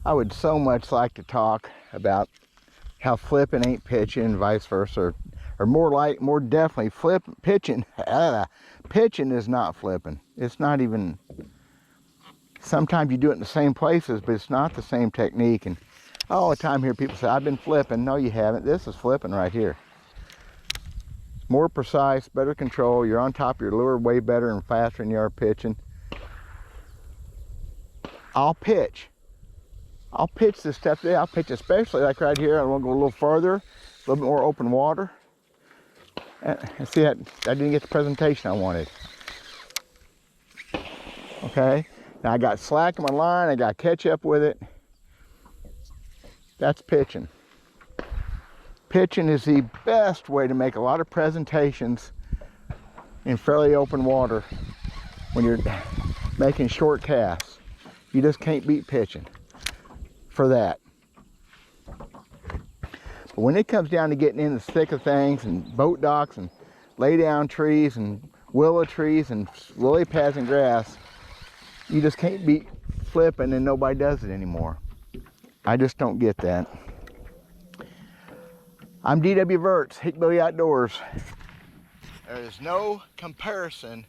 I would so much like to talk about how flipping ain't pitching and vice versa, or more definitely pitching. Pitching is not flipping. It's not even. Sometimes you do it in the same places, but it's not the same technique. And all the time here people say, I've been flipping. No, you haven't. This is flipping right here. More precise, better control. You're on top of your lure way better and faster than you are pitching. I'll pitch this stuff today. I'll pitch especially like right here. I want to go a little further, a little bit more open water. And see, I didn't get the presentation I wanted. Okay, now I got slack in my line. I got to catch up with it. That's pitching. Pitching is the best way to make a lot of presentations in fairly open water when you're making short casts. You just can't beat pitching for that. But when it comes down to getting in the thick of things and boat docks and lay down trees and willow trees and lily pads and grass, you just can't beat flipping, and nobody does it anymore. I just don't get that. I'm D.W. Verts, Hickbilly Outdoors. There is no comparison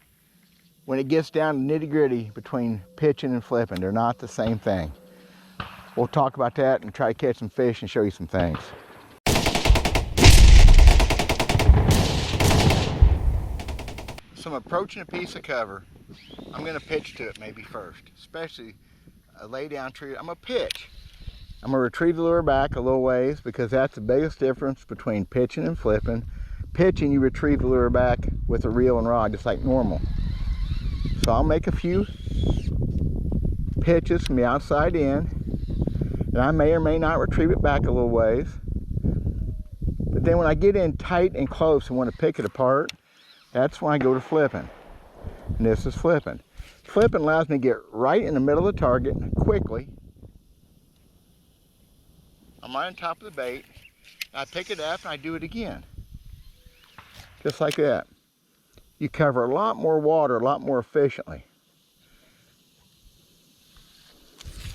when it gets down to nitty-gritty between pitching and flipping. They're not the same thing. We'll talk about that and try to catch some fish and show you some things. So I'm approaching a piece of cover. I'm going to pitch to it maybe first, especially a lay down tree. I'm going to pitch. I'm going to retrieve the lure back a little ways because that's the biggest difference between pitching and flipping. Pitching, you retrieve the lure back with a reel and rod just like normal. So I'll make a few pitches from the outside in, and I may or may not retrieve it back a little ways. But then when I get in tight and close and want to pick it apart, that's when I go to flipping. And this is flipping. Flipping allows me to get right in the middle of the target quickly. I'm right on top of the bait. I pick it up and I do it again. Just like that. You cover a lot more water a lot more efficiently.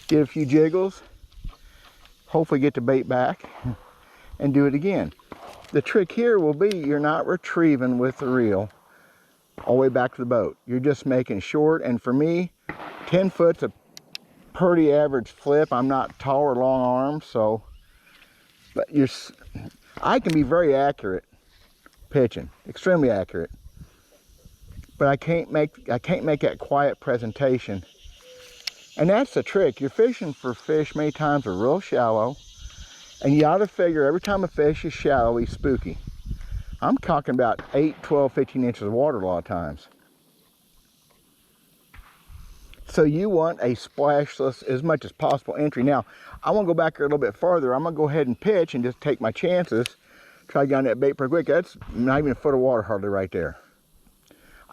Get a few jiggles. Hopefully get the bait back and do it again. The trick here will be you're not retrieving with the reel all the way back to the boat. You're just making short, and for me, 10 foot's a pretty average flip. I'm not tall or long arms, so but I can be very accurate pitching, extremely accurate. But I can't make that quiet presentation. And that's the trick. You're fishing for fish many times are real shallow, and you ought to figure every time a fish is shallow, he's spooky. I'm talking about 8, 12, 15 inches of water a lot of times. So you want a splashless, as much as possible entry. Now, I want to go back here a little bit farther. I'm going to go ahead and pitch and just take my chances. Try to get on that bait pretty quick. That's not even a foot of water hardly right there.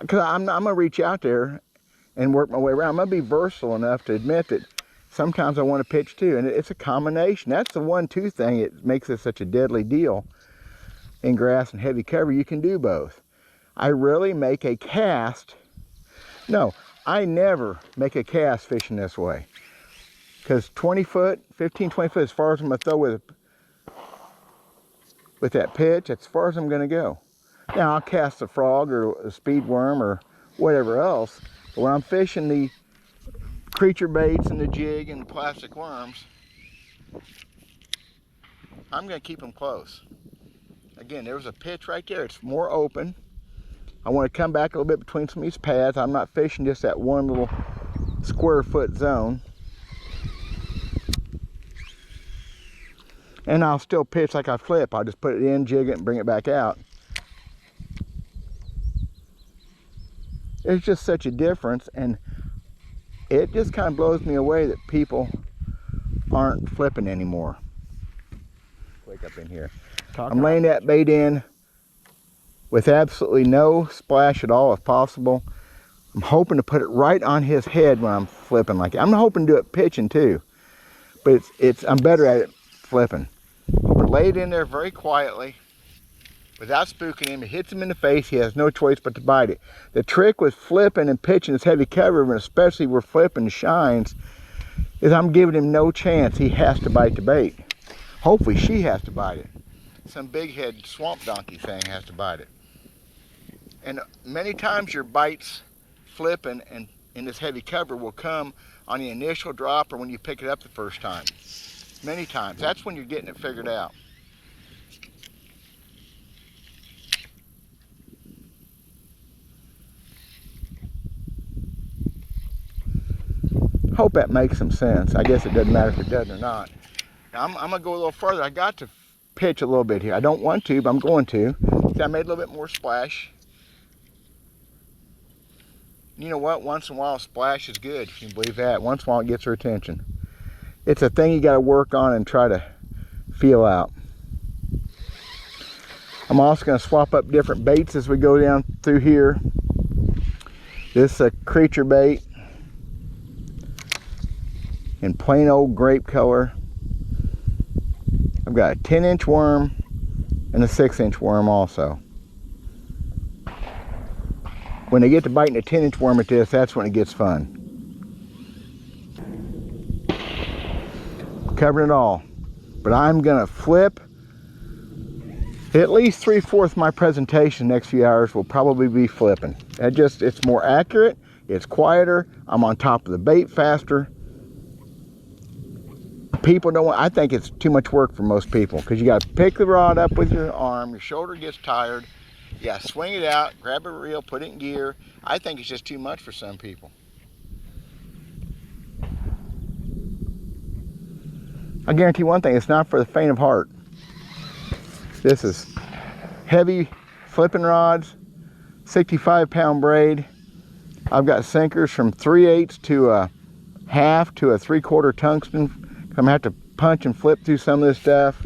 Because I'm going to reach out there and work my way around. I'm going to be versatile enough to admit that sometimes I want to pitch too. And it's a combination. That's the 1-2 thing that makes it such a deadly deal. In grass and heavy cover, you can do both. I rarely make a cast. No, I never make a cast fishing this way. Because 20 foot, 15, 20 foot, as far as I'm going to throw with that pitch, that's as far as I'm going to go. Now, I'll cast a frog or a speed worm or whatever else. But when I'm fishing the creature baits and the jig and the plastic worms, I'm going to keep them close. Again, there was a pitch right there. It's more open. I want to come back a little bit between some of these pads. I'm not fishing just that one little square foot zone. And I'll still pitch like I flip. I'll just put it in, jig it, and bring it back out. It's just such a difference, and it just kind of blows me away that people aren't flipping anymore. Wake up in here. I'm laying that bait in with absolutely no splash at all if possible. I'm hoping to put it right on his head when I'm flipping like that. I'm hoping to do it pitching too, but I'm better at it flipping. But lay it in there very quietly without spooking him. It hits him in the face. He has no choice but to bite it. The trick with flipping and pitching is heavy cover, and especially where flipping shines, is I'm giving him no chance. He has to bite the bait. Hopefully she has to bite it. Some big head swamp donkey thing has to bite it. And many times your bites flipping and in this heavy cover will come on the initial drop or when you pick it up the first time. Many times. That's when you're getting it figured out. Hope that makes some sense. I guess it doesn't matter if it doesn't or not. Now I'm going to go a little further. I got to pitch a little bit here. I don't want to, but I'm going to. See, I made a little bit more splash. You know what? Once in a while, a splash is good, if you can believe that. Once in a while, it gets her attention. It's a thing you got to work on and try to feel out. I'm also going to swap up different baits as we go down through here. This is a creature bait in plain old grape color. I've got a 10-inch worm and a 6-inch worm also. When they get to biting a 10-inch worm at this, that's when it gets fun. Covering it all. But I'm gonna flip. At least 3/4 of my presentation next few hours will probably be flipping. It's more accurate, it's quieter, I'm on top of the bait faster. People don't want, I think it's too much work for most people because you got to pick the rod up with your arm, your shoulder gets tired, you got to swing it out, grab a reel, put it in gear. I think it's just too much for some people. I guarantee one thing, it's not for the faint of heart. This is heavy flipping rods, 65-pound braid. I've got sinkers from 3/8 to a 1/2 to a 3/4 tungsten. I'm gonna have to punch and flip through some of this stuff,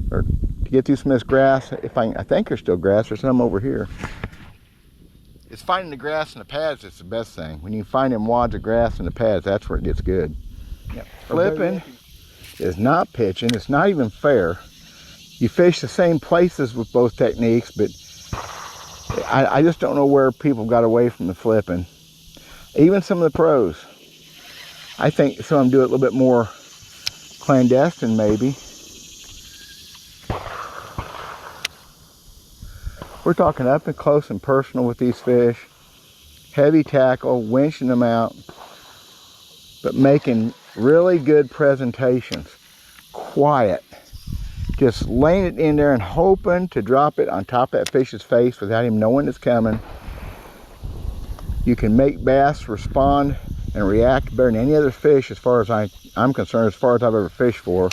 or to get through some of this grass. I think there's still grass. There's some over here. It's finding the grass in the pads that's the best thing. When you find them wads of grass in the pads, that's where it gets good. Yep. Flipping is not pitching. It's not even fair. You fish the same places with both techniques, but I just don't know where people got away from the flipping. Even some of the pros. I think some of them do it a little bit more clandestine, maybe. We're talking up and close and personal with these fish. Heavy tackle, winching them out, but making really good presentations. Quiet. Just laying it in there and hoping to drop it on top of that fish's face without him knowing it's coming. You can make bass respond and react better than any other fish as far as I'm concerned, as far as I've ever fished for.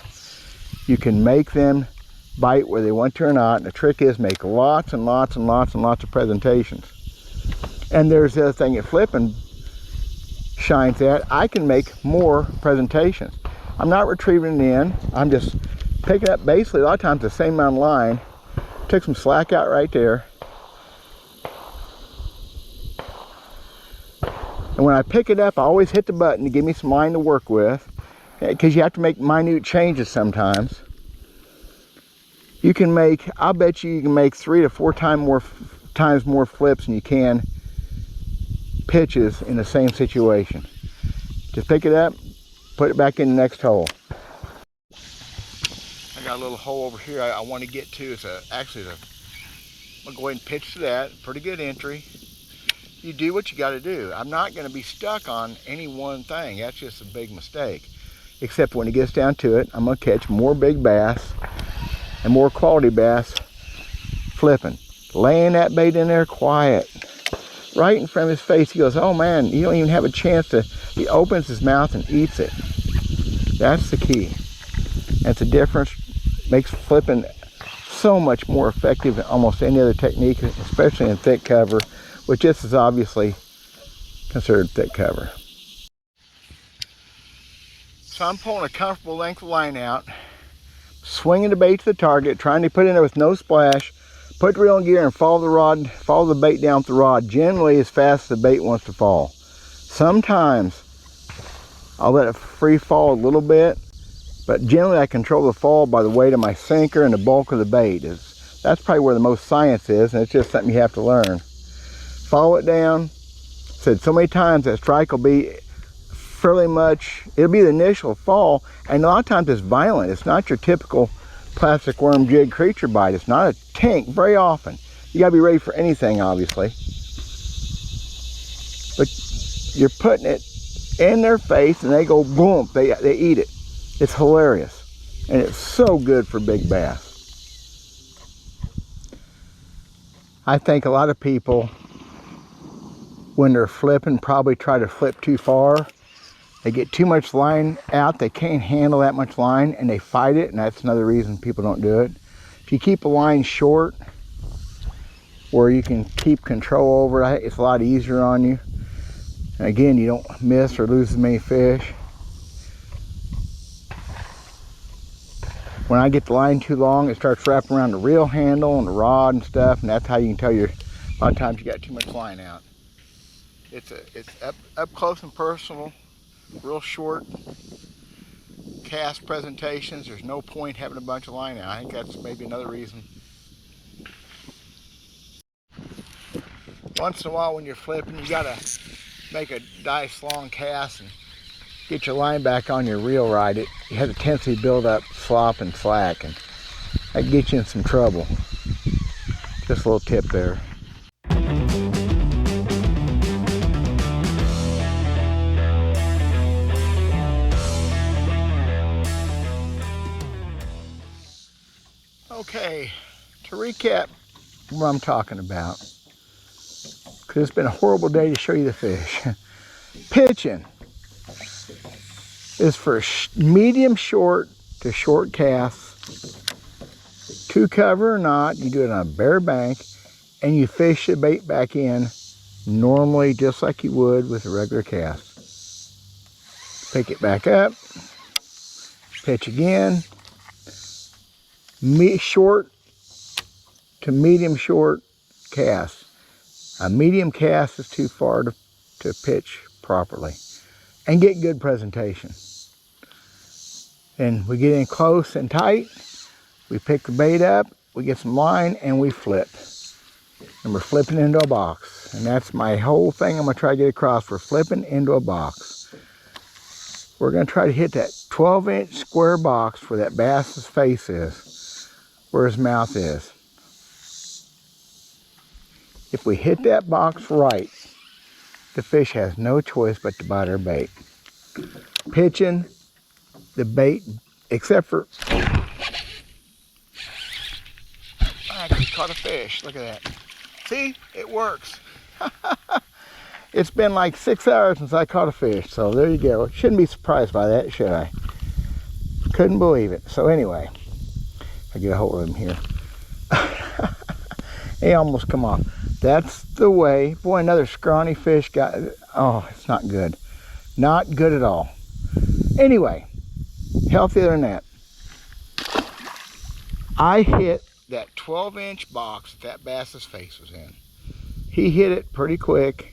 You can make them bite whether they want to or not, and the trick is make lots and lots and lots and lots of presentations. And there's the other thing that flipping shines at. I can make more presentations. I'm not retrieving it in, I'm just picking up basically a lot of times the same amount of line. Took some slack out right there. And when I pick it up, I always hit the button to give me some line to work with, because you have to make minute changes sometimes. You can make, I'll bet you can make 3 to 4 times more flips than you can pitches in the same situation. Just pick it up, put it back in the next hole. I got a little hole over here I want to get to. I'm gonna go ahead and pitch to that. Pretty good entry. You do what you got to do. I'm not going to be stuck on any one thing. That's just a big mistake. Except when it gets down to it, I'm going to catch more big bass and more quality bass flipping. Laying that bait in there quiet. Right in front of his face. He goes, oh man, you don't even have a chance to, he opens his mouth and eats it. That's the key. That's the difference. Makes flipping so much more effective than almost any other technique, especially in thick cover, which this is obviously considered thick cover. So I'm pulling a comfortable length of line out, swinging the bait to the target, trying to put it in there with no splash, put the reel in gear and follow the bait down with the rod, generally as fast as the bait wants to fall. Sometimes I'll let it free fall a little bit, but generally I control the fall by the weight of my sinker and the bulk of the bait. That's probably where the most science is, and it's just something you have to learn. Follow it down. Said so many times that strike will be fairly much, it'll be the initial fall, and a lot of times it's violent. It's not your typical plastic worm jig creature bite. It's not a tank very often. You gotta be ready for anything, obviously. But you're putting it in their face and they go boom, they eat it. It's hilarious. And it's so good for big bass. I think a lot of people, when they're flipping, probably try to flip too far. They get too much line out, they can't handle that much line, and they fight it, and that's another reason people don't do it. If you keep a line short, where you can keep control over it, it's a lot easier on you. And again, you don't miss or lose as many fish. When I get the line too long, it starts wrapping around the reel handle and the rod and stuff, and that's how you can tell a lot of times you got too much line out. It's up close and personal, real short cast presentations. There's no point having a bunch of line out. I think that's maybe another reason. Once in a while when you're flipping, you gotta make a nice long cast and get your line back on your reel right. It has a tendency to build up slop and slack, and that gets you in some trouble. Just a little tip there. Okay, to recap what I'm talking about, because it's been a horrible day to show you the fish. Pitching is for medium short to short casts, to cover or not. You do it on a bare bank, and you fish the bait back in normally just like you would with a regular cast. Pick it back up, pitch again, short to medium short cast. A medium cast is too far to pitch properly and get good presentation. And we get in close and tight, we pick the bait up, we get some line, and we flip. And we're flipping into a box. And that's my whole thing I'm gonna try to get across. We're flipping into a box. We're gonna try to hit that 12-inch square box where that bass's face is, where his mouth is. If we hit that box right, the fish has no choice but to bite our bait. Pitching the bait, except for, I just caught a fish. Look at that. See, it works. It's been like 6 hours since I caught a fish, so there you go. Shouldn't be surprised by that, should I? Couldn't believe it. So anyway, I get a hold of him here. He almost come off. That's the way. Boy, another scrawny fish got, oh, it's not good. Not good at all. Anyway, healthier than that. I hit that 12-inch box that bass's face was in. He hit it pretty quick.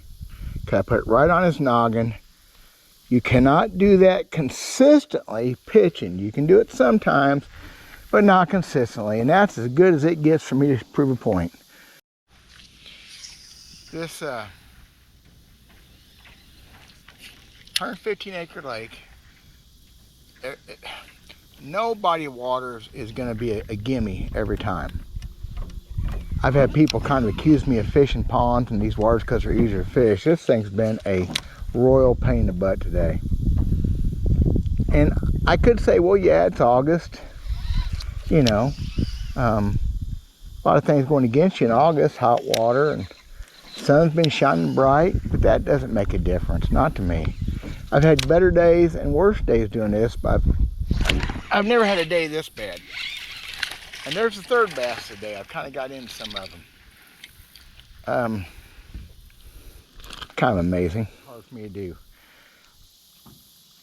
I put it right on his noggin. You cannot do that consistently pitching. You can do it sometimes, but not consistently. And that's as good as it gets for me to prove a point. This 115-acre lake, no body of water is going to be a gimme every time. I've had people kind of accuse me of fishing ponds and these waters because they're easier to fish. This thing's been a royal pain in the butt today. And I could say, well, yeah, it's August. You know, a lot of things going against you in August, hot water, and sun's been shining bright, but that doesn't make a difference, not to me. I've had better days and worse days doing this, but I've never had a day this bad. And there's the third bass today. I've kind of got into some of them. Kind of amazing. Hard for me to do.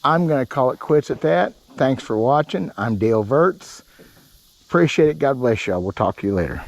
I'm going to call it quits at that. Thanks for watching. I'm Dale Verts. Appreciate it. God bless y'all. We'll talk to you later.